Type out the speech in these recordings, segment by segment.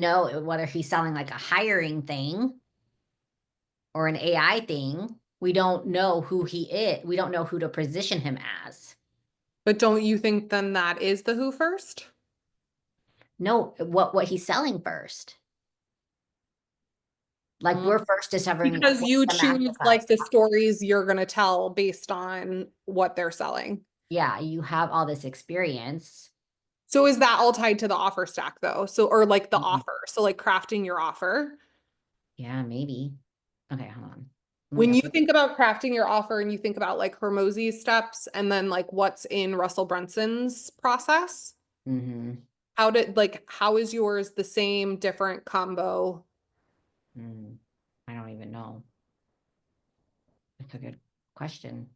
know whether he's selling like a hiring thing or an AI thing. We don't know who he is. We don't know who to position him as. But don't you think then that is the who first? No, what he's selling first. Like Mm. we're first discovering Because what you the match choose with like us. the stories you're going to tell based on what they're selling. Yeah, you have all this experience. So is that all tied to the offer stack though? So, or like the Mhm. offer. So like crafting your offer. Yeah, maybe. Okay, hold on. I'm When gonna you put think about crafting your offer and you think about like Hormozi's steps and then like what's in Russell Brunson's process, mm-hmm. how is yours the same, different combo? I don't even know. That's a good question,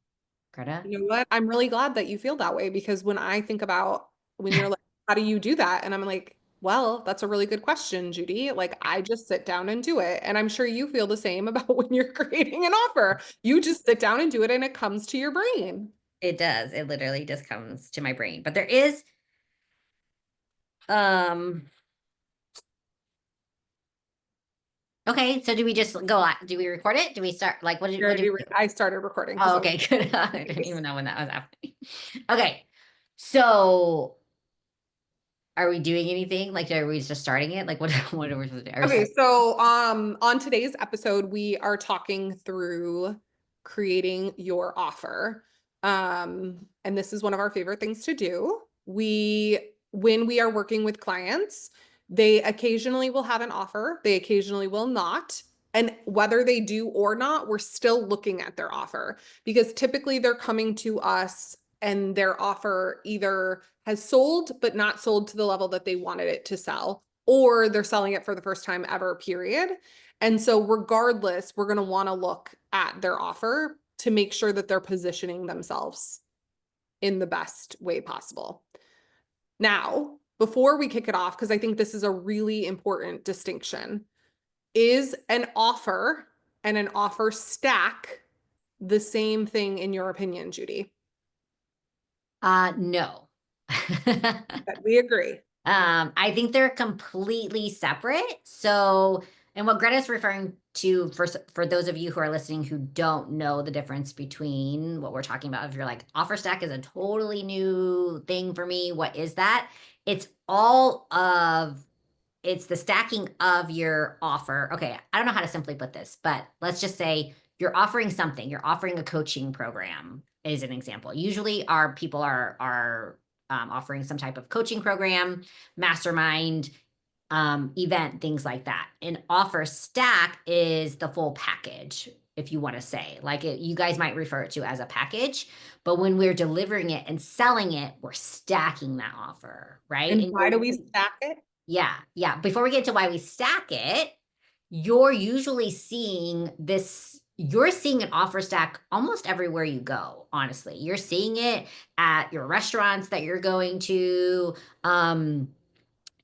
Greta. You know what? I'm really glad that you feel that way because when I think about when you're like, how do you do that? And I'm like, well, that's a really good question, Judy. Like, I just sit down and do it. And I'm sure you feel the same about when you're creating an offer. You just sit down and do it and it comes to your brain. It does. It literally just comes to my brain. But there is um okay, so do we just go do we record it? Do we start like what do we do? I started recording because Oh, I was okay, good. I didn't even know when that was happening. Okay. So are we doing anything? Like are we just starting it? Like what what are we supposed to do? Are we okay. starting? So, on today's episode, we are talking through creating your offer. And this is one of our favorite things to do. When we are working with clients, they occasionally will have an offer, they occasionally will not. And whether they do or not, we're still looking at their offer because typically they're coming to us and their offer either has sold, but not sold to the level that they wanted it to sell, or they're selling it for the first time ever, period. And so, regardless, we're going to want to look at their offer to make sure that they're positioning themselves in the best way possible. Now, before we kick it off, because I think this is a really important distinction, is an offer and an offer stack the same thing in your opinion, Judy? No. That we agree. I think they're completely separate. So, and what Greta's referring to for those of you who are listening who don't know the difference between what we're talking about, if you're like offer stack is a totally new thing for me, what is that? It's all of it's the stacking of your offer. Okay, I don't know how to simply put this, but let's just say you're offering something. You're offering a coaching program, is an example. Usually, our people are offering some type of coaching program, mastermind, event, things like that. An offer stack is the full package, if you want to say. Like you guys might refer it to as a package, but when we're delivering it and selling it, we're stacking that offer, right? And And why do we stack it? yeah, yeah. Before we get to why we stack it, you're usually seeing this, you're seeing an offer stack almost everywhere you go, honestly. You're seeing it at your restaurants that you're going to,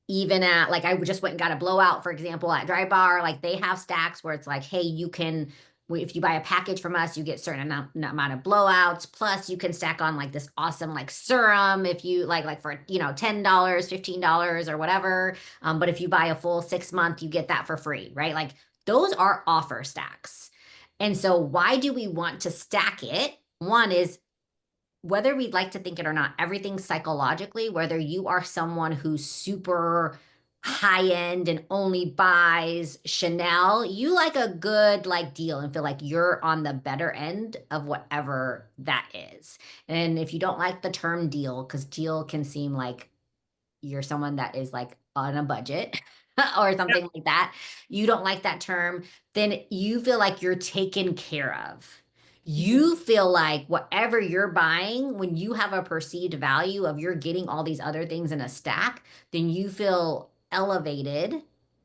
even at like I just went and got a blowout, for example, at Dry Bar. Like they have stacks where it's like, hey, you can if you buy a package from us, you get certain amount of blowouts. Plus, you can stack on like this awesome like serum if you like for $10, $15 or whatever. But if you buy a full 6 month, you get that for free, right? Like those are offer stacks. And so, why do we want to stack it? One is whether we'd like to think it or not, everything psychologically, whether you are someone who's super high end and only buys Chanel, you like a good like deal and feel like you're on the better end of whatever that is. And if you don't like the term deal, because deal can seem like you're someone that is like on a budget or something like that, you don't like that term, then you feel like you're taken care of. Mhm. You feel like whatever you're buying, when you have a perceived value of you're getting all these other things in a stack, then you feel elevated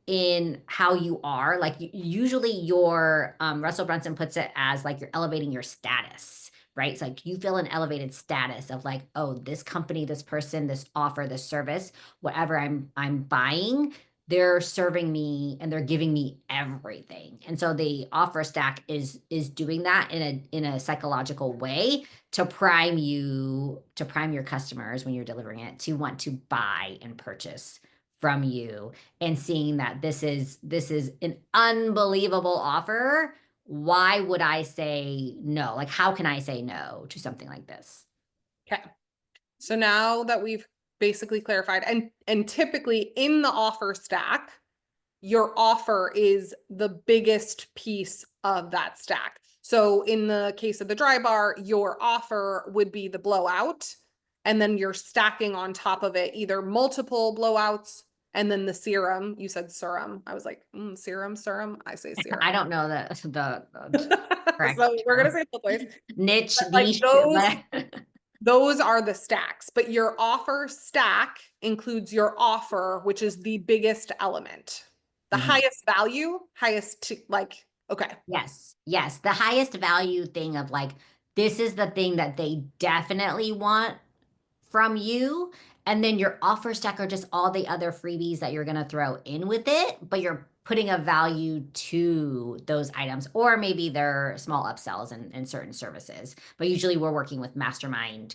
in how you are. Like usually your Russell Brunson puts it as like you're elevating your status, right? It's like you feel an elevated status of like, oh, this company, this person, this offer, this service, whatever I'm buying, they're serving me and they're giving me everything. And so the offer stack is doing that in a psychological way to prime your customers when you're delivering it to want to buy and purchase from you and seeing that this is an unbelievable offer, why would I say no? Like, how can I say no to something like this? Okay. So now that we've basically clarified, and typically in the offer stack, your offer is the biggest piece of that stack. So in the case of the dry bar, your offer would be the blowout, and then you're stacking on top of it either multiple blowouts and then the serum. You said serum. I was like, serum. I say serum. I don't know the correct So we're gonna term. say it both ways. Niche, But like niche, those but those are the stacks, but your offer stack includes your offer, which is the biggest element. The Mhm. highest value, like, okay. Yes, yes. The highest value thing of like, this is the thing that they definitely want from you. And then your offer stack are just all the other freebies that you're going to throw in with it, but you're putting a value to those items, or maybe they're small upsells in certain services. But usually we're working with mastermind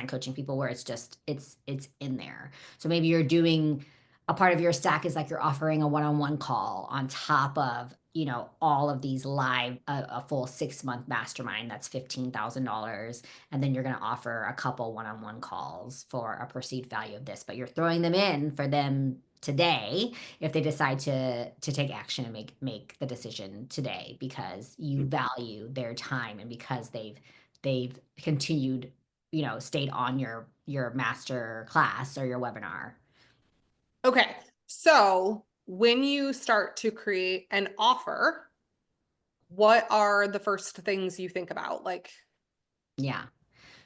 coaching people where it's just, it's in there. So maybe you're doing a part of your stack is like you're offering a one-on-one call on top of, you know, all of these live, a full 6 month mastermind that's $15,000, and then you're going to offer a couple one-on-one calls for a perceived value of this, but you're throwing them in for them today if they decide to take action and make the decision today because you value their time and because they've continued, you know, stayed on your master class or your webinar. Okay. So when you start to create an offer, what are the first things you think about? Like, Yeah.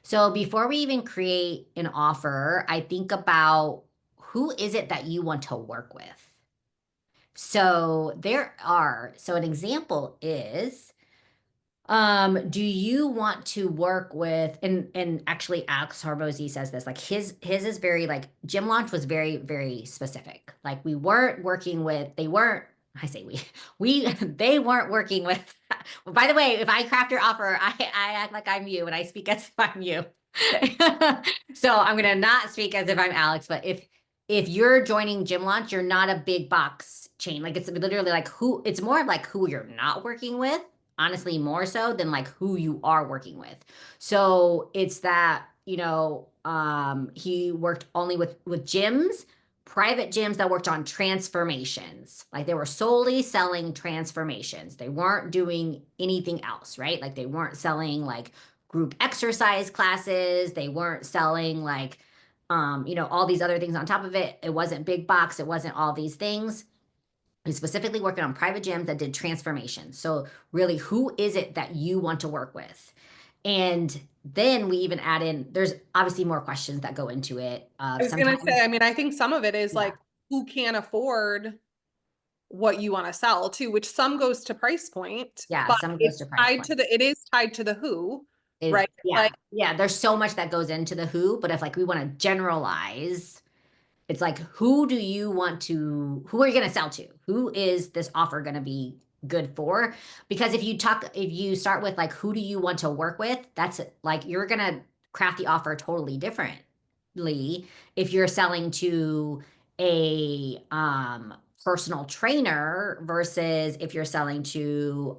So before we even create an offer, I think about who is it that you want to work with. So an example is, do you want to work with, and actually Alex Hormozy says this, like his is very like Gym Launch was very, very specific. Like we weren't working with, they weren't, I say they weren't working with, by the way, if I craft your offer, I act like I'm you and I speak as if I'm you. So I'm gonna not speak as if I'm Alex, but if you're joining Gym Launch, you're not a big box chain. Like it's literally like it's more of like who you're not working with, honestly, more so than like who you are working with. So it's that, you know, he worked only with gyms, private gyms that worked on transformations. Like they were solely selling transformations. They weren't doing anything else, right? Like they weren't selling like group exercise classes. They weren't selling like you know, all these other things on top of it. It wasn't big box, it wasn't all these things. He's specifically working on private gyms that did transformation. So really, who is it that you want to work with? And then we even add in, there's obviously more questions that go into it. I was gonna say, Sometimes, I mean, I think some of it is yeah, like who can afford what you want to sell to, which some goes to price point, yeah, but some goes it's to price tied point. to it is tied to the who, Is right? yeah, Like, yeah. There's so much that goes into the who, but if like we want to generalize, it's like, who are you going to sell to? Who is this offer going to be good for? Because if you start with like, who do you want to work with? That's like, you're going to craft the offer totally differently if you're selling to a personal trainer versus if you're selling to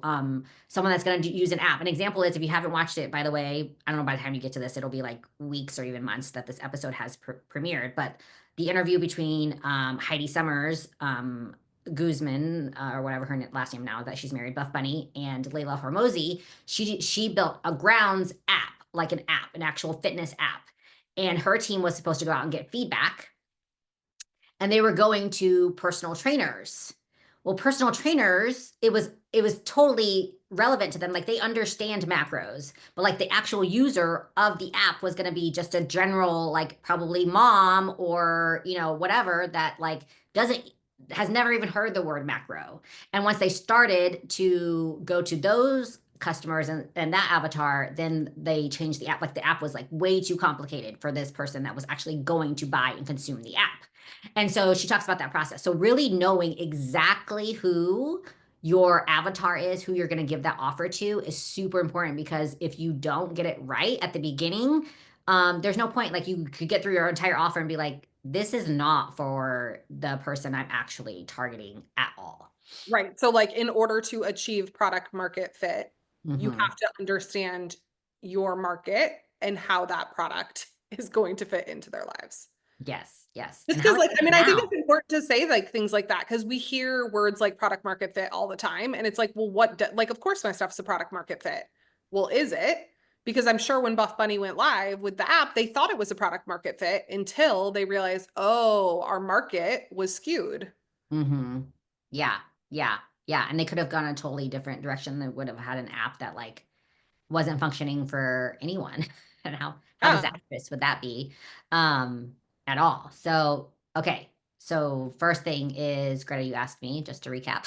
someone that's going to use an app. An example is, if you haven't watched it, by the way, I don't know, by the time you get to this, it'll be like weeks or even months that this episode has premiered, but the interview between Heidi Summers, Guzman, or whatever her last name now that she's married, Buff Bunny, and Layla Hormozy, she built a grounds app, like an app, an actual fitness app. And her team was supposed to go out and get feedback, and they were going to personal trainers. Well, personal trainers, it was totally relevant to them. Like they understand macros, but like the actual user of the app was going to be just a general, like probably mom or, you know, whatever that like doesn't has never even heard the word macro. And once they started to go to those customers and that avatar, then they changed the app. Like the app was like way too complicated for this person that was actually going to buy and consume the app. And so she talks about that process. So really knowing exactly who your avatar is, who you're going to give that offer to, is super important, because if you don't get it right at the beginning, there's no point. Like you could get through your entire offer and be like, this is not for the person I'm actually targeting at all. Right. So like in order to achieve product market fit, you Hmm. have to understand your market and how that product is going to fit into their lives. Yes, yes. Just And how because, it's like, I mean, different I think now. it's important to say like things like that because we hear words like product market fit all the time. And it's like, well, like, of course, my stuff's a product market fit. Well, is it? Because I'm sure when Buff Bunny went live with the app, they thought it was a product market fit until they realized, oh, our market was skewed. Hmm. Yeah, yeah, yeah. And they could have gone a totally different direction. They would have had an app that like wasn't functioning for anyone. And how Yeah. disastrous would that be? At all. So, okay. So first thing is, Greta, you asked me, just to recap.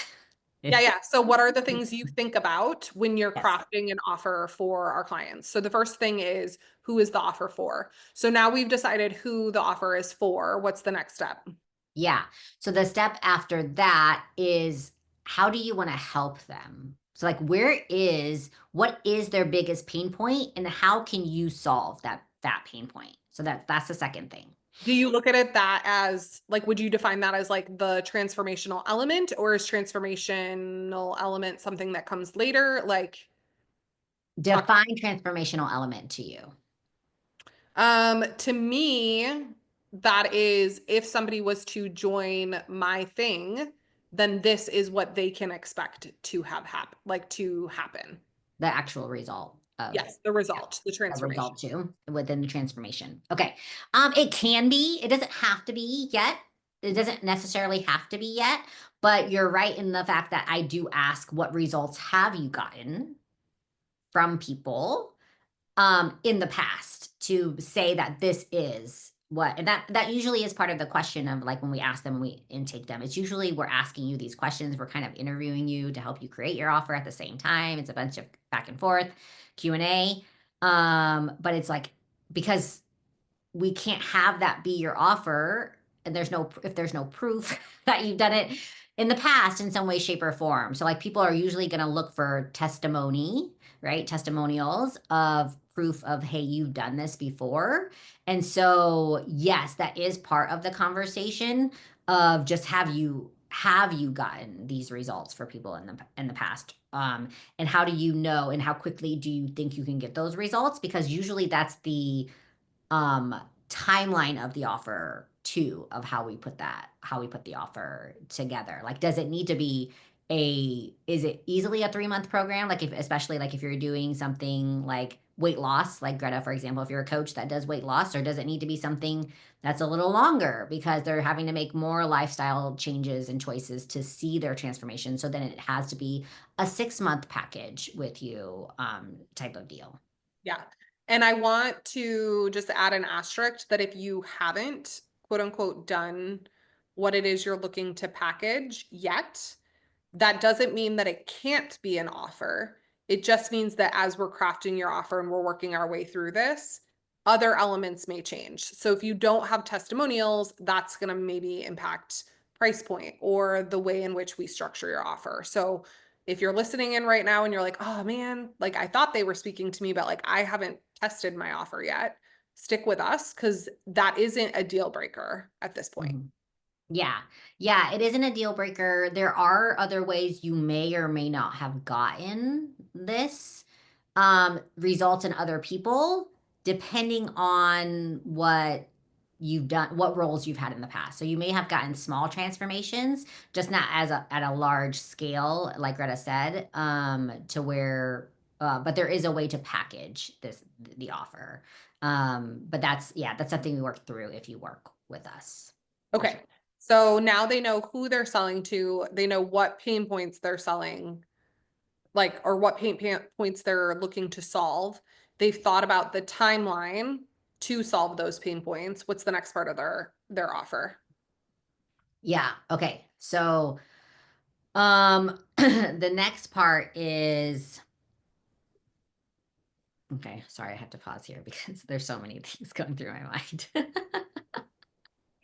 Yeah, yeah. So what are the things you think about when you're Yes. crafting an offer for our clients? So the first thing is, who is the offer for? So now we've decided who the offer is for. What's the next step? Yeah. So the step after that is, how do you want to help them? So like, what is their biggest pain point and how can you solve that pain point? So that's the second thing. Do you look at it that as like, would you define that as like the transformational element, or is transformational element something that comes later? Like, talk. Define transformational element to you. To me, that is if somebody was to join my thing, then this is what they can expect to have happen, like to happen. The actual result of, Yes, the yeah, result, the the transformation. result too within the transformation. Okay. It can be, it doesn't have to be yet. It doesn't necessarily have to be yet, but you're right in the fact that I do ask, what results have you gotten from people in the past, to say that this is what, and that usually is part of the question of like when we ask them, when we intake them, it's usually we're asking you these questions, we're kind of interviewing you to help you create your offer at the same time. It's a bunch of back and forth Q&A. But it's like, because we can't have that be your offer, and if there's no proof that you've done it in the past in some way, shape, or form. So like, people are usually going to look for testimony, right? Testimonials of proof of, hey, you've done this before. And so yes, that is part of the conversation of just, have you gotten these results for people in the past, and how do you know, and how quickly do you think you can get those results? Because usually that's the um timeline of the offer too, of how we put the offer together. Like, does it need to be is it easily a 3-month program? Like, if, especially like if you're doing something like weight loss, like Greta, for example, if you're a coach that does weight loss, or does it need to be something that's a little longer because they're having to make more lifestyle changes and choices to see their transformation? So then it has to be a 6-month package with you, type of deal. Yeah. And I want to just add an asterisk that if you haven't, quote unquote, done what it is you're looking to package yet, that doesn't mean that it can't be an offer. It just means that as we're crafting your offer and we're working our way through this, other elements may change. So if you don't have testimonials, that's going to maybe impact price point or the way in which we structure your offer. So if you're listening in right now and you're like, oh man, like I thought they were speaking to me, but like I haven't tested my offer yet, stick with us because that isn't a deal breaker at this point. Mhm. Yeah. Yeah, it isn't a deal breaker. There are other ways you may or may not have gotten this results in other people, depending on what you've done, what roles you've had in the past. So you may have gotten small transformations, just not at a large scale, like Greta said, to where but there is a way to package the offer. But that's something we work through if you work with us, for sure. Okay. So now they know who they're selling to. They know what pain points they're selling, like, or what points they're looking to solve. They've thought about the timeline to solve those pain points. What's the next part of their offer? Yeah. Okay. So, the next part is, okay. Sorry, I have to pause here because there's so many things going through my mind.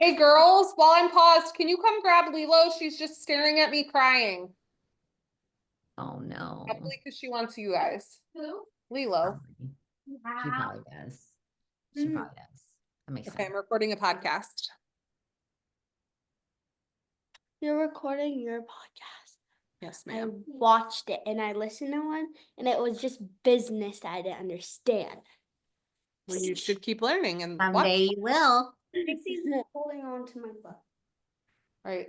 Hey girls, while I'm paused, can you come grab Lilo? She's just staring at me crying. Oh no. Probably because she wants you guys. Who? Lilo. Probably. She probably does. She Mm. probably does. That makes Okay, sense. I'm recording a podcast. you're recording your podcast. Yes, I ma'am. watched it and I listened to one, and it was just business that I didn't understand. Well, you should keep learning and watch. Someday you will. Dixie's holding on to my butt. Right.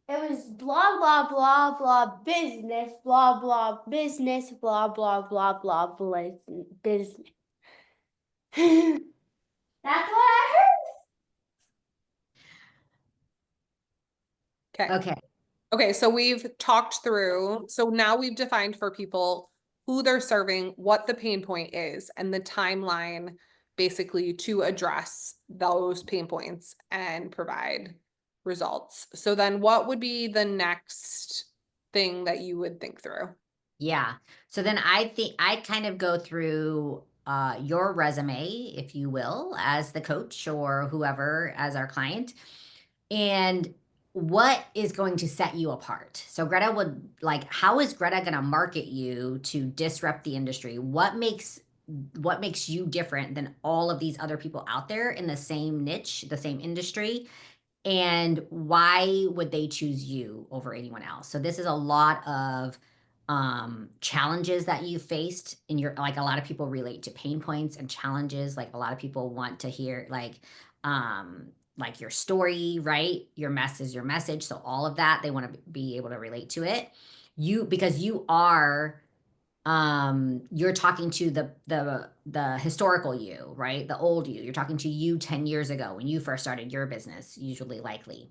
It was blah blah blah blah business, blah blah business, blah blah blah blah blah business. That's what I Okay. Okay. Okay, so we've talked through, so now we've defined for people who they're serving, what the pain point is, and the timeline basically to address those pain points and provide results. So then what would be the next thing that you would think through? Yeah. So then I think I'd kind of go through your resume, if you will, as the coach or whoever as our client, and what is going to set you apart. So Greta would like, how is Greta going to market you to disrupt the industry? What makes you different than all of these other people out there in the same niche, the same industry? And why would they choose you over anyone else? So this is a lot of challenges that you faced in your, like, a lot of people relate to pain points and challenges. Like a lot of people want to hear like your story, right? Your mess is your message. So all of that, they want to be able to relate to it. Because you are you're talking to the historical you, right? The old you. You're talking to you 10 years ago when you first started your business, usually, likely,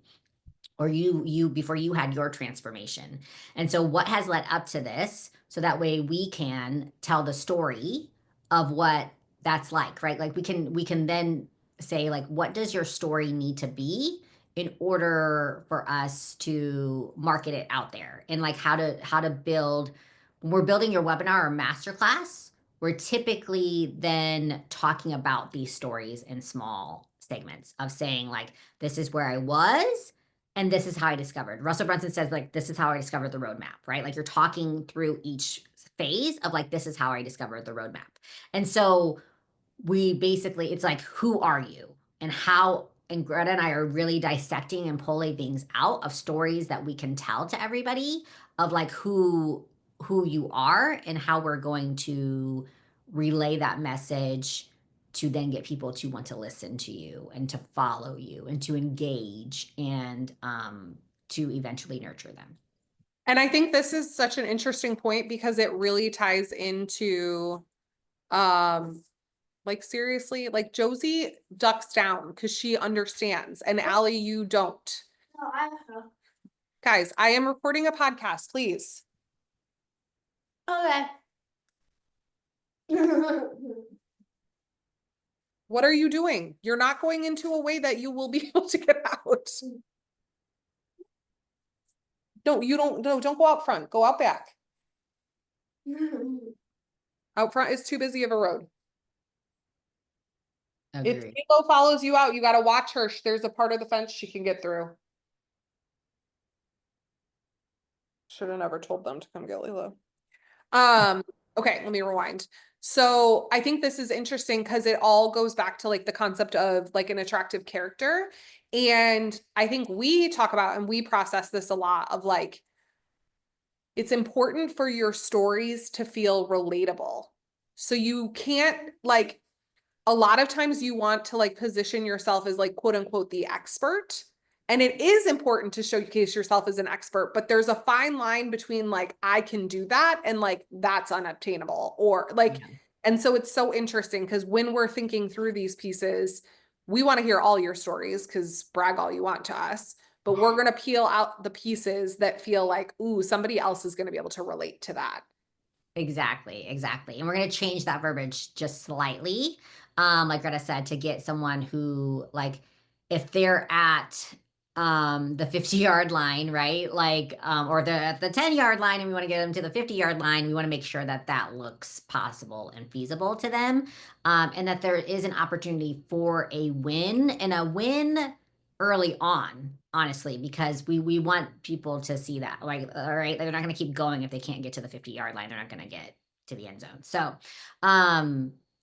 or you before you had your transformation. And so what has led up to this, so that way we can tell the story of what that's like, right? Like we can then say, like, what does your story need to be in order for us to market it out there, and like how to build. When we're building your webinar or masterclass, we're typically then talking about these stories in small segments of saying, like, this is where I was and this is how I discovered. Russell Brunson says, like, this is how I discovered the roadmap, right? Like, you're talking through each phase of, like, this is how I discovered the roadmap. And so we basically, it's like, who are you? And how, and Greta and I are really dissecting and pulling things out of stories that we can tell to everybody of, like, who you are and how we're going to relay that message to then get people to want to listen to you and to follow you and to engage and to eventually nurture them. And I think this is such an interesting point because it really ties into like seriously, like Josie ducks down because she understands, and Allie, you don't. No, I don't know. Guys, I am recording a podcast, please. Okay. What are you doing? You're not going into a way that you will be able to get out. No, you don't, no, don't go out front. Go out back. Out front is too busy of a road. If Agreed. Kilo follows you out, you got to watch her. There's a part of the fence she can get through. Should have never told them to come get Lilo. Okay, let me rewind. So I think this is interesting because it all goes back to like the concept of like an attractive character. And I think we talk about and we process this a lot of like, it's important for your stories to feel relatable. So you can't like, a lot of times you want to like position yourself as like quote unquote the expert. And it is important to showcase yourself as an expert, but there's a fine line between like, I can do that and like, that's unobtainable or like, Yeah. and so it's so interesting because when we're thinking through these pieces, we want to hear all your stories because brag all you want to us, but we're going to peel out the pieces that feel like, ooh, somebody else is going to be able to relate to that. Exactly, exactly. And we're going to change that verbiage just slightly. Like Greta said, to get someone who, like, if they're at the 50-yard line, right? Like, or they're at the 10-yard line and we want to get them to the 50-yard line, we want to make sure that that looks possible and feasible to them. And that there is an opportunity for a win, and a win early on, honestly, because we want people to see that, like, all right, they're not going to keep going if they can't get to the 50-yard line. They're not going to get to the end zone.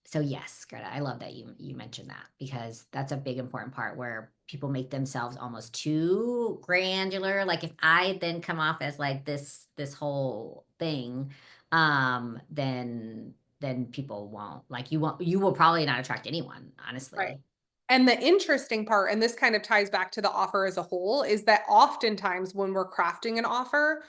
So yes, Greta, I love that you mentioned that, because that's a big important part where people make themselves almost too granular. Like if I then come off as like this whole thing, then people won't like you will probably not attract anyone, honestly. Right. And the interesting part, and this kind of ties back to the offer as a whole, is that oftentimes when we're crafting an offer,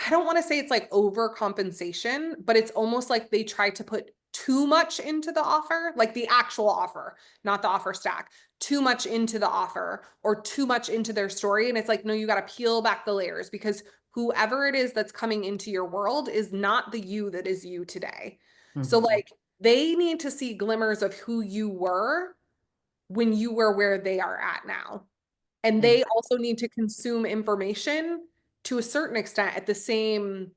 I don't want to say it's like overcompensation, but it's almost like they try to put too much into the offer, like the actual offer, not the offer stack, too much into the offer or too much into their story. And it's like, no, you got to peel back the layers, because whoever it is that's coming into your world is not the you that is you today. So Mhm. like they need to see glimmers of who you were when you were where they are at now. And they also need to consume information to a certain extent at the same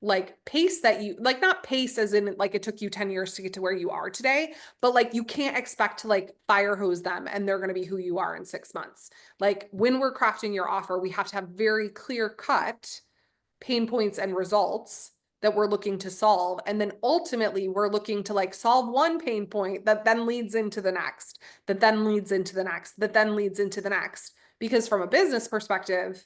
like pace that you like, not pace as in like it took you 10 years to get to where you are today, but like you can't expect to like fire hose them and they're going to be who you are in 6 months. Like when we're crafting your offer, we have to have very clear cut pain points and results that we're looking to solve. And then ultimately we're looking to like solve one pain point that then leads into the next, that then leads into the next, that then leads into the next. Because from a business perspective,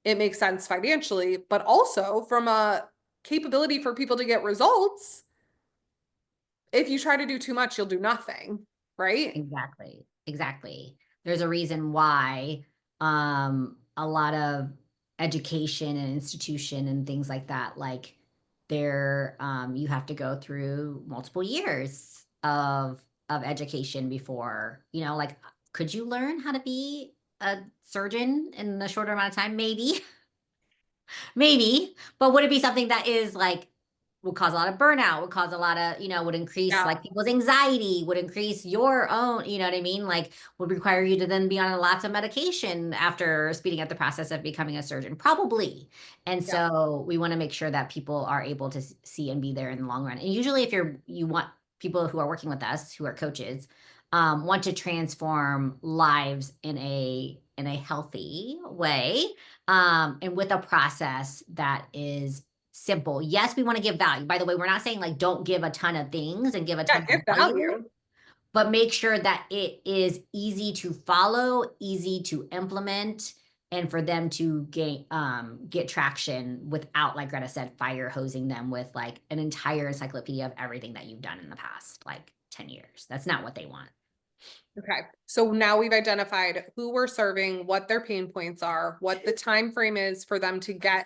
it makes sense financially, but also from a capability for people to get results. If you try to do too much, you'll do nothing, right? Exactly. Exactly. There's a reason why a lot of education and institution and things like that, like there you have to go through multiple years of education before, like could you learn how to be a surgeon in a shorter amount of time? Maybe. Maybe, but would it be something that is like would cause a lot of burnout, would cause a lot of, would increase Yeah. like people's anxiety, would increase your own, you know what I mean? Like would require you to then be on lots of medication after speeding up the process of becoming a surgeon? Probably. And Yeah. so we want to make sure that people are able to see and be there in the long run. And usually if you want people who are working with us, who are coaches, want to transform lives in a healthy way, and with a process that is simple. Yes, we want to give value. By the way, we're not saying like don't give a ton of things and give a Yeah, ton give of value, value. but make sure that it is easy to follow, easy to implement, and for them to get traction without, like Greta said, fire hosing them with like an entire encyclopedia of everything that you've done in the past, like 10 years. That's not what they want. Okay. So now we've identified who we're serving, what their pain points are, what the time frame is for them to get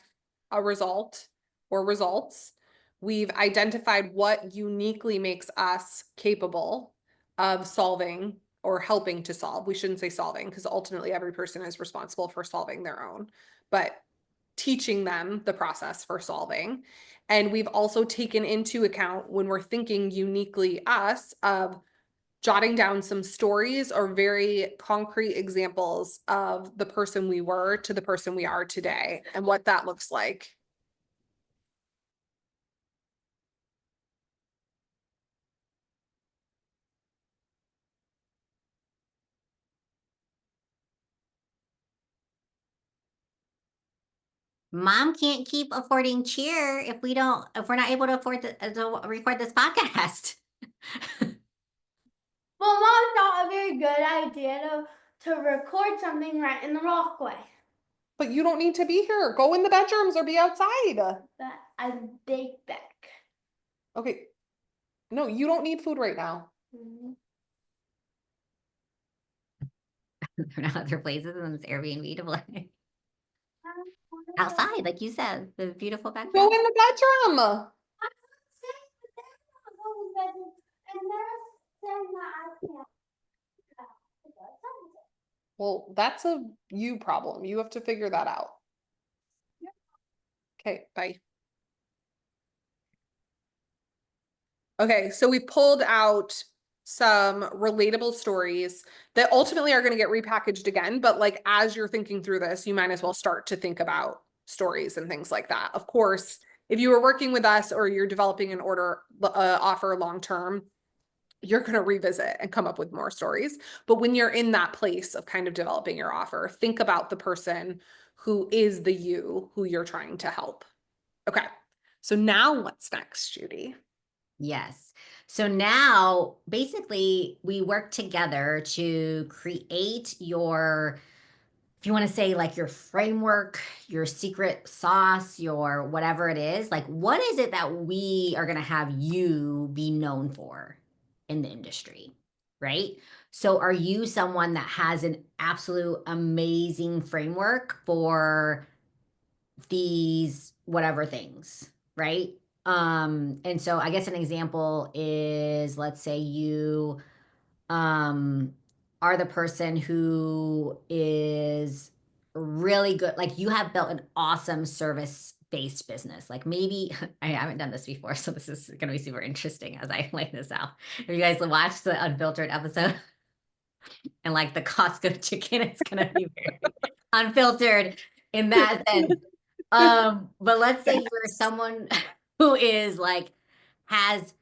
a result or results. We've identified what uniquely makes us capable of solving or helping to solve. We shouldn't say solving, because ultimately every person is responsible for solving their own, but teaching them the process for solving. And we've also taken into account, when we're thinking uniquely us, of jotting down some stories or very concrete examples of the person we were to the person we are today and what that looks like. Mom can't keep affording cheer if we're not able to afford to record this podcast. Well, mom's not a very good idea to record something right in the walkway. But you don't need to be here. Go in the bedrooms or be outside. But I'm big back. Okay. No, you don't need food right now. Mhm. There are not other places in this Airbnb to play. Outside, like you said, the beautiful Go backyard. in the bedroom. Well, that's a you problem. You have to figure that out. Okay, bye. Okay, so we pulled out some relatable stories that ultimately are going to get repackaged again. But like, as you're thinking through this, you might as well start to think about stories and things like that. Of course, if you were working with us or you're developing an offer long-term, you're going to revisit and come up with more stories. But when you're in that place of kind of developing your offer, think about the person who is the you who you're trying to help. Okay. So now what's next, Judy? Yes. So now basically we work together to create your, if you want to say like your framework, your secret sauce, your whatever it is, like what is it that we are going to have you be known for in the industry, right? So are you someone that has an absolute amazing framework for these whatever things, right? And so I guess an example is, let's say you um are the person who is really good, like you have built an awesome service based business. Like maybe I haven't done this before, so this is going to be super interesting as I lay this out. If you guys watched the unfiltered episode and like the Costco chicken, it's going to be very unfiltered in that sense. But let's say you're someone who is like has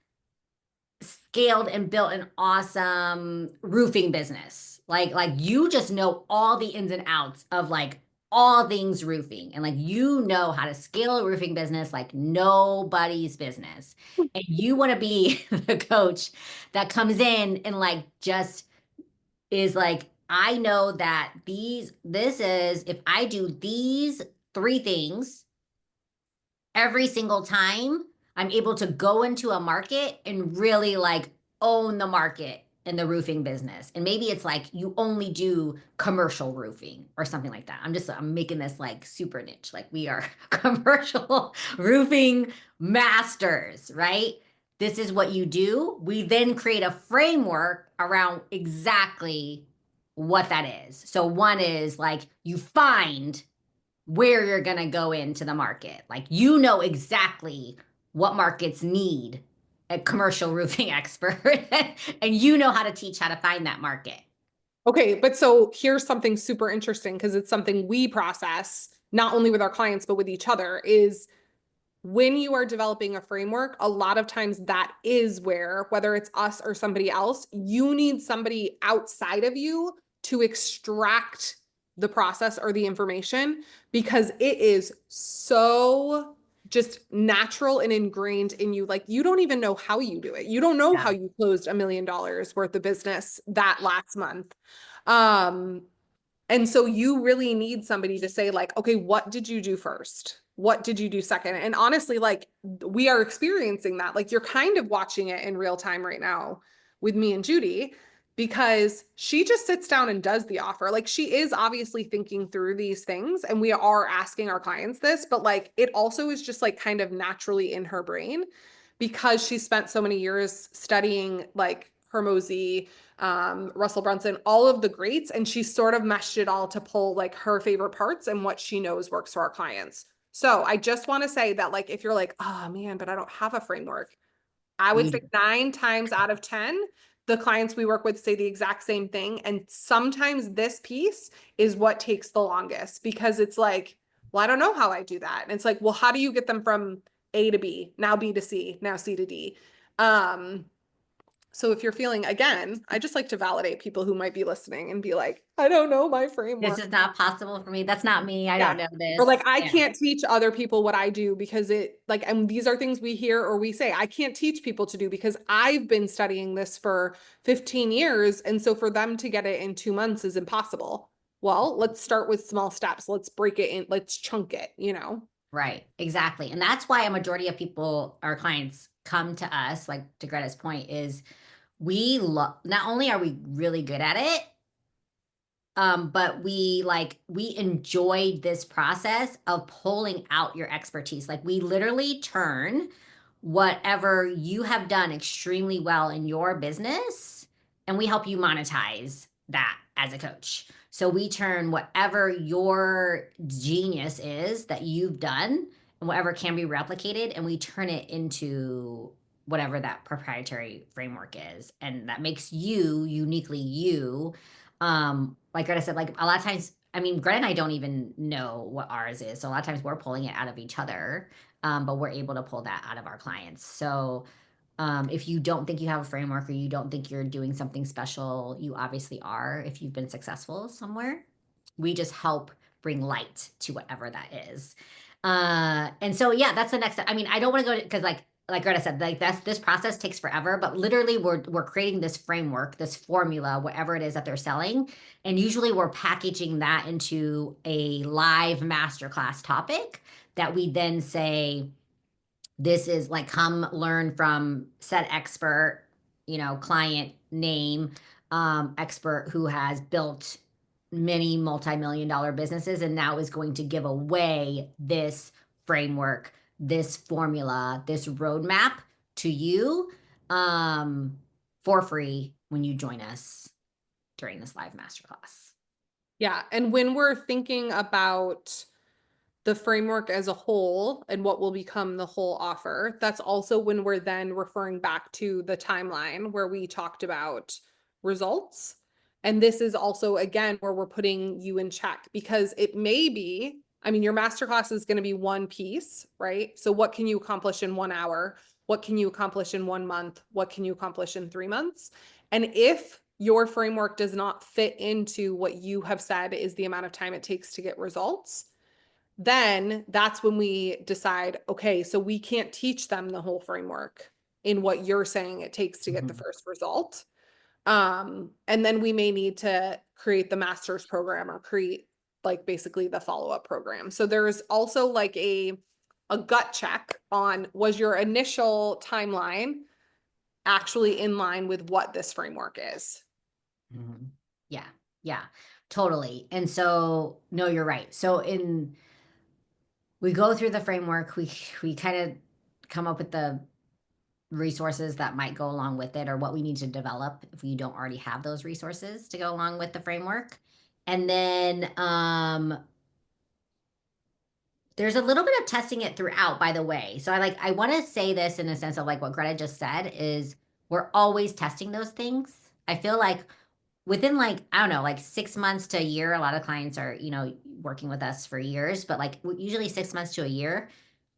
scaled and built an awesome roofing business. Like you just know all the ins and outs of like all things roofing, and like you know how to scale a roofing business like nobody's business. And you want to be the coach that comes in and like just is like, I know that this is, if I do these three things every single time, I'm able to go into a market and really like own the market in the roofing business. And maybe it's like you only do commercial roofing or something like that. I'm making this like super niche. Like we are commercial roofing masters, right? This is what you do. We then create a framework around exactly what that is. So one is like you find where you're going to go into the market. Like you know exactly what markets need a commercial roofing expert and you know how to teach how to find that market. Okay, but so here's something super interesting because it's something we process not only with our clients but with each other is when you are developing a framework, a lot of times that is where, whether it's us or somebody else, you need somebody outside of you to extract the process or the information because it is so just natural and ingrained in you. Like you don't even know how you do it. You don't know how you closed $1 million worth of business that last month. Um, and so you really need somebody to say like, okay, what did you do first? What did you do second? And honestly, like we are experiencing that. Like you're kind of watching it in real time right now with me and Judy because she just sits down and does the offer. Like she is obviously thinking through these things and we are asking our clients this, but like it also is just like kind of naturally in her brain because she spent so many years studying like Hormozy, Russell Brunson, all of the greats. And she sort of meshed it all to pull like her favorite parts and what she knows works for our clients. So I just want to say that like, if you're like, oh man, but I don't have a framework, I would say 9 times out of 10, the clients we work with say the exact same thing. And sometimes this piece is what takes the longest because it's like, well, I don't know how I do that. And it's like, well, how do you get them from A to B, now B to C, now C to D? So if you're feeling, again, I just like to validate people who might be listening and be like, I don't know my framework. This is not possible for me. That's not me. I don't know this. Or like, I Yeah. can't teach other people what I do because it like, and these are things we hear or we say, I can't teach people to do because I've been studying this for 15 years. And so for them to get it in 2 months is impossible. Well, let's start with small steps. Let's break it in, let's chunk it, you know? Right, exactly. And that's why a majority of people, our clients, come to us, like to Greta's point, is we love, not only are we really good at it, but we enjoyed this process of pulling out your expertise. Like we literally turn whatever you have done extremely well in your business and we help you monetize that as a coach. So we turn whatever your genius is that you've done and whatever can be replicated, and we turn it into whatever that proprietary framework is. And that makes you uniquely you. Like Greta said, like a lot of times, I mean, Greta and I don't even know what ours is. So a lot of times we're pulling it out of each other, but we're able to pull that out of our clients. So if you don't think you have a framework or you don't think you're doing something special, you obviously are if you've been successful somewhere. We just help bring light to whatever that is. And so, yeah, that's the next step. I mean, I don't want to go because like like Greta said, like this process takes forever, but literally we're creating this framework, this formula, whatever it is that they're selling. And usually we're packaging that into a live masterclass topic that we then say, this is like, come learn from said expert, client name, expert who has built many multi-million dollar businesses and now is going to give away this framework, this formula, this roadmap to you, for free when you join us during this live masterclass. Yeah. And when we're thinking about the framework as a whole and what will become the whole offer, that's also when we're then referring back to the timeline where we talked about results. And this is also, again, where we're putting you in check, because it may be, I mean, your masterclass is going to be one piece, right? So what can you accomplish in 1 hour? What can you accomplish in 1 month? What can you accomplish in 3 months? And if your framework does not fit into what you have said is the amount of time it takes to get results, then that's when we decide, okay, so we can't teach them the whole framework in what you're saying it takes to get the first result. And then we may need to create the master's program or create like basically the follow-up program. So there's also like a gut check on, was your initial timeline actually in line with what this framework is? Mm-hmm. Yeah, yeah, totally. And so, no, you're right. So we go through the framework, we kind of come up with the resources that might go along with it or what we need to develop if we don't already have those resources to go along with the framework. And then there's a little bit of testing it throughout, by the way. So I want to say this in a sense of like what Greta just said is we're always testing those things. I feel like within like, I don't know, like 6 months to a year, a lot of clients are, working with us for years, but like usually 6 months to a year,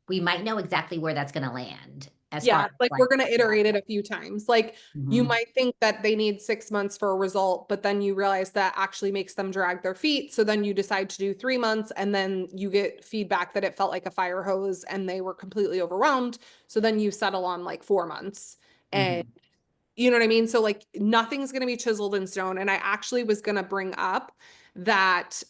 we might know exactly where that's going to land as far Yeah, as like like, we're going to iterate it a few times. Like you Mhm. might think that they need 6 months for a result, but then you realize that actually makes them drag their feet. So then you decide to do 3 months and then you get feedback that it felt like a fire hose and they were completely overwhelmed. So then you settle on like 4 months. And Mhm. you know what I mean? So like nothing's going to be chiseled in stone. And I actually was going to bring up that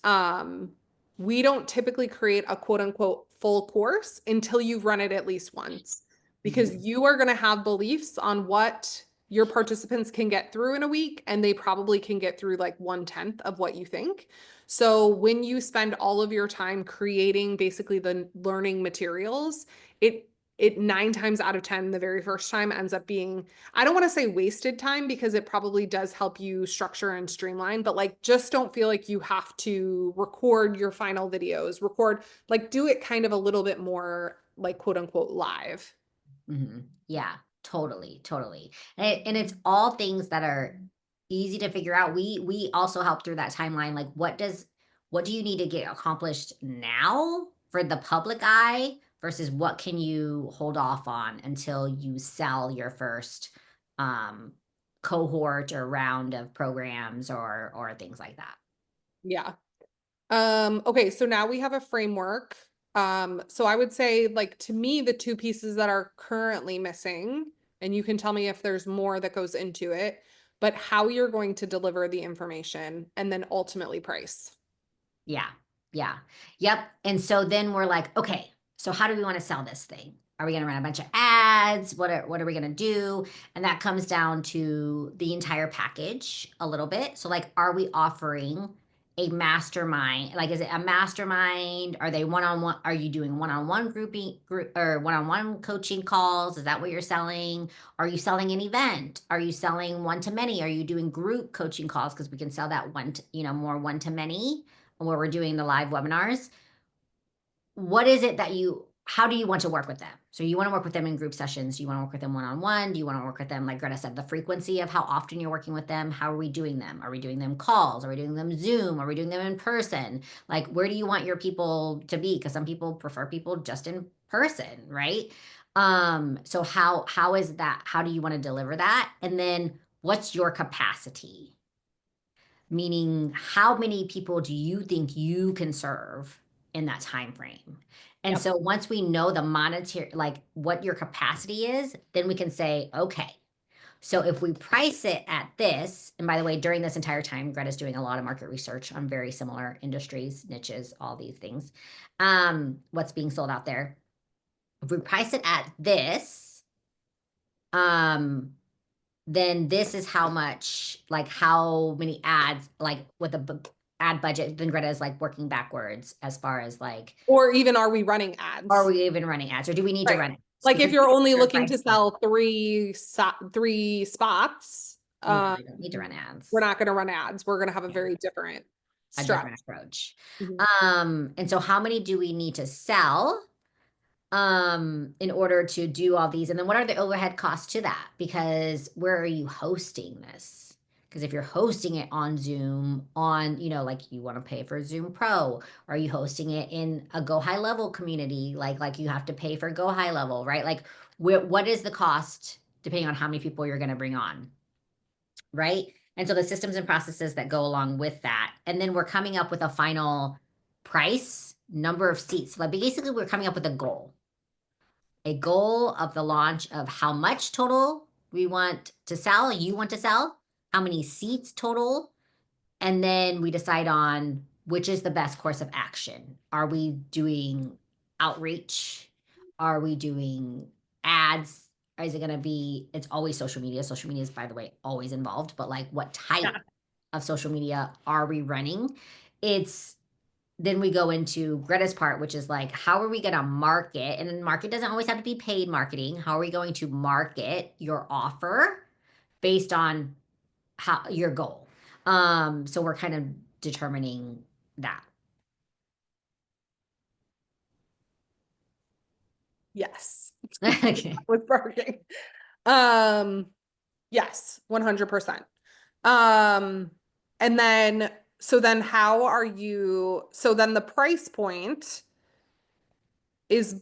we don't typically create a quote unquote full course until you've run it at least once, because Mhm. you are going to have beliefs on what your participants can get through in a week, and they probably can get through like 1/10 of what you think. So when you spend all of your time creating basically the learning materials, it 9 times out of 10, the very first time ends up being, I don't want to say wasted time because it probably does help you structure and streamline, but like just don't feel like you have to record your final videos, like do it kind of a little bit more like quote unquote live. Yeah, totally, totally. And it's all things that are easy to figure out. We also help through that timeline. Like, what do you need to get accomplished now for the public eye versus what can you hold off on until you sell your first um cohort or round of programs or things like that. Yeah. Okay, so now we have a framework. So I would say, like, to me, the two pieces that are currently missing, and you can tell me if there's more that goes into it, but how you're going to deliver the information and then ultimately price. Yeah. Yeah. Yep. And so then we're like, okay, so how do we want to sell this thing? Are we going to run a bunch of ads? What are we going to do? And that comes down to the entire package a little bit. So like, are we offering a mastermind? Like, is it a mastermind? Are they one-on-one? Are you doing one-on-one group or one-on-one coaching calls? Is that what you're selling? Are you selling an event? Are you selling one to many? Are you doing group coaching calls? Because we can sell that one to, more one to many where we're doing the live webinars. What is it that how do you want to work with them? So you want to work with them in group sessions? Do you want to work with them one-on-one? Do you want to work with them, like Greta said, the frequency of how often you're working with them? How are we doing them? Are we doing them calls? Are we doing them Zoom? Are we doing them in person? Like, where do you want your people to be? Because some people prefer people just in person, right? So how is that? How do you want to deliver that? And then what's your capacity? Meaning, how many people do you think you can serve in that time frame? And Yep. so once we know the monetary, like what your capacity is, then we can say, okay, so if we price it at this, and by the way, during this entire time, Greta's doing a lot of market research on very similar industries, niches, all these things. What's being sold out there. If we price it at this, then this is how much, like how many ads, like with the ad budget, then Greta is like working backwards as far as like, Or even are we running ads? are we even running ads or do we need to Right. run ads? Like Because if you're only your looking price to sell three spots, we probably don't need to run ads. we're not going to run ads. We're going to have a Yeah. very different A strategy. different approach. Mhm. And so how many do we need to sell in order to do all these? And then what are the overhead costs to that? Because where are you hosting this? Because if you're hosting it on Zoom, on, you know, like you want to pay for Zoom Pro, are you hosting it in a Go High Level community? Like you have to pay for Go High Level, right? Like what is the cost depending on how many people you're going to bring on, right? And so the systems and processes that go along with that. And then we're coming up with a final price, number of seats. Like basically, we're coming up with a goal of the launch of how much total we want to sell, you want to sell, how many seats total, and then we decide on which is the best course of action. Are we doing outreach? Are we doing ads? Is it going to be, it's always social media. Social media is, by the way, always involved, but like what type of social media are we running? It's, then we go into Greta's part, which is like, how are we going to market? And then market doesn't always have to be paid marketing. How are we going to market your offer based on how your goal? So we're kind of determining that. Yes. Okay. With barking. Yes, 100%. And then, so then how are you, so then the price point is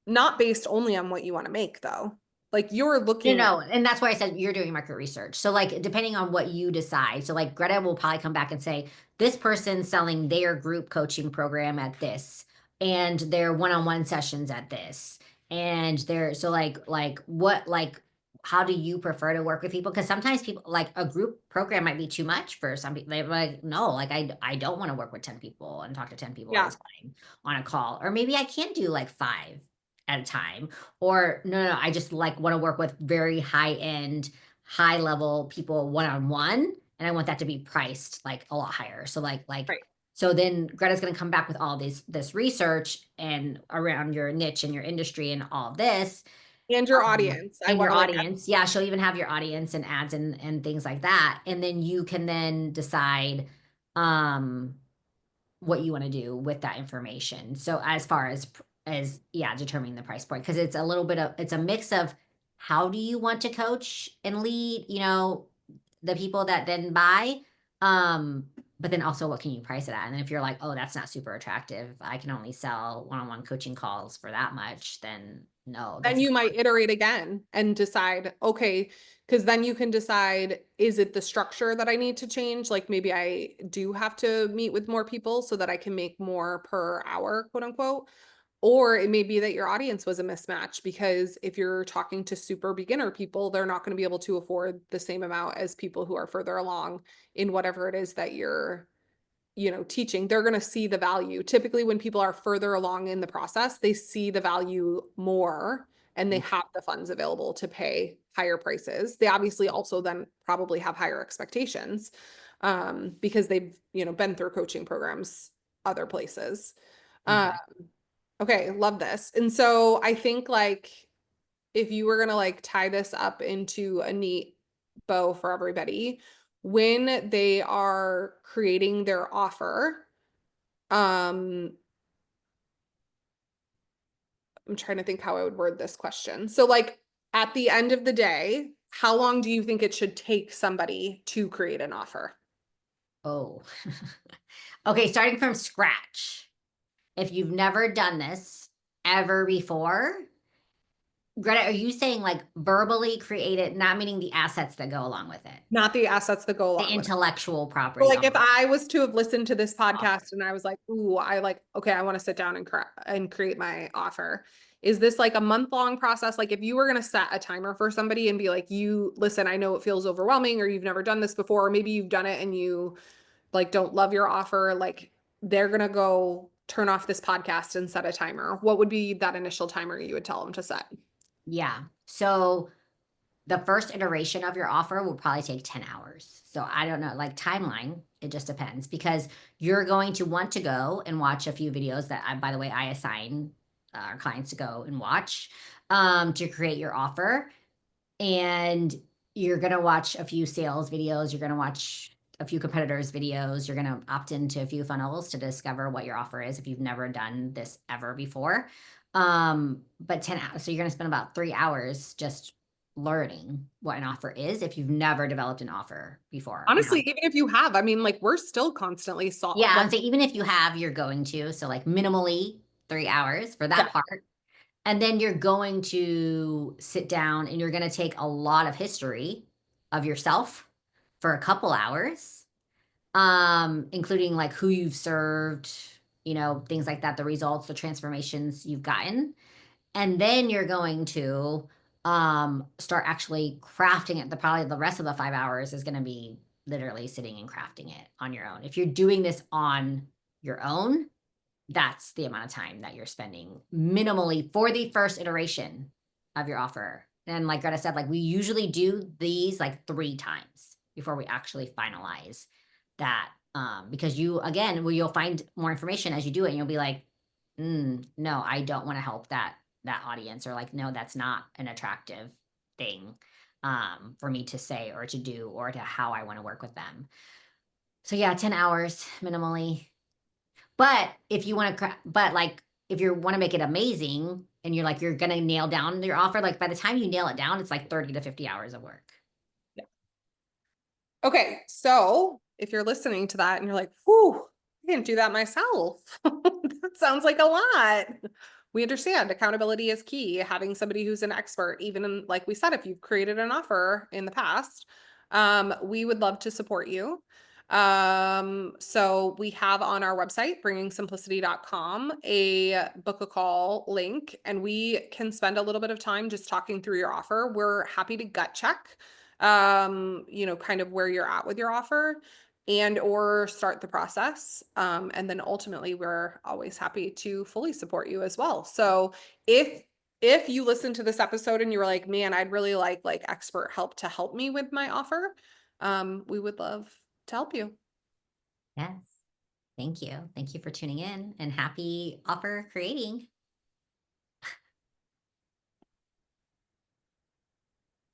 not based only on what you want to make though. Like you're looking. No, and that's why I said you're doing market research. So like depending on what you decide. So like Greta will probably come back and say, this person's selling their group coaching program at this, and their one-on-one sessions at this. And they're so like what like how do you prefer to work with people? Because sometimes people like a group program might be too much for some people. They're like, no, like I don't want to work with 10 people and talk to 10 people at a time on a call. Or maybe I can do like 5 at a time. Or no, I just like want to work with very high end, high level people one-on-one. And I want that to be priced like a lot higher. So like, Right. so then Greta's going to come back with all this research and around your niche and your industry and all this. And your audience. I And want your to like, audience. Yeah, she'll even have your audience and ads and things like that. And then you can then decide what you want to do with that information. So as far as yeah, determining the price point, because it's a little bit of it's a mix of how do you want to coach and lead, you know, the people that then buy, but then also what can you price it at? And then if you're like, oh, that's not super attractive, I can only sell one-on-one coaching calls for that much, then no, then that's you might iterate again and decide, okay, because then you can decide, is it the structure that I need to change? Like maybe I do have to meet with more people so that I can make more per hour, quote unquote. Or it may be that your audience was a mismatch because if you're talking to super beginner people, they're not going to be able to afford the same amount as people who are further along in whatever it is that you're, teaching. They're going to see the value. Typically, when people are further along in the process, they see the value more and they have the funds available to pay higher prices. They obviously also then probably have higher expectations because they've, been through coaching programs other places. Okay, love this. And so I think like if you were gonna like tie this up into a neat bow for everybody, when they are creating their offer, I'm trying to think how I would word this question. So like at the end of the day, how long do you think it should take somebody to create an offer? oh. Okay, starting from scratch. If you've never done this ever before, Greta, are you saying like verbally create it, not meaning the assets that go along with it? Not the assets that go The along with it. intellectual So property. like if I was to have listened to this podcast and I was like, ooh, okay, I want to sit down and create my offer. Is this like a month-long process? Like if you were going to set a timer for somebody and be like, you listen, I know it feels overwhelming, or you've never done this before, or maybe you've done it and you like don't love your offer, like they're going to go turn off this podcast and set a timer. What would be that initial timer you would tell them to set? Yeah. So the first iteration of your offer will probably take 10 hours. So I don't know, like timeline, it just depends, because you're going to want to go and watch a few videos that by the way, I assign our clients to go and watch to create your offer. And you're going to watch a few sales videos. You're going to watch a few competitors' videos. You're going to opt into a few funnels to discover what your offer is if you've never done this ever before. But 10 hours, so you're going to spend about 3 hours just learning what an offer is if you've never developed an offer before. Honestly, Now, even if you have, I mean, like we're still constantly yeah, like, I'd say even if you have, you're going to. So like minimally 3 hours for that yeah. part. And then you're going to sit down and you're going to take a lot of history of yourself for a couple hours, including like who you've served, things like that, the results, the transformations you've gotten. And then you're going to start actually crafting it. Probably the rest of the 5 hours is going to be literally sitting and crafting it on your own. If you're doing this on your own, that's the amount of time that you're spending minimally for the first iteration of your offer. And like Greta said, like we usually do these like 3 times before we actually finalize that. Because you'll find more information as you do it, and you'll be like, no, I don't want to help that audience, or like, no, that's not an attractive thing for me to say or to do, or to how I want to work with them. So yeah, 10 hours minimally. But if you want to, but like if you want to make it amazing and you're going to nail down your offer, like by the time you nail it down, it's like 30 to 50 hours of work. Yeah. Okay. So if you're listening to that and you're like, whew, I didn't do that myself. That sounds like a lot. We understand accountability is key. Having somebody who's an expert, even in, like we said, if you've created an offer in the past, we would love to support you. So we have on our website, bringingsimplicity.com, a book a call link, and we can spend a little bit of time just talking through your offer. We're happy to gut check, kind of where you're at with your offer and or start the process. And then ultimately we're always happy to fully support you as well. So if you listen to this episode and you were like, man, I'd really like expert help to help me with my offer, we would love to help you. Yes. Thank you. Thank you for tuning in, and happy offer creating.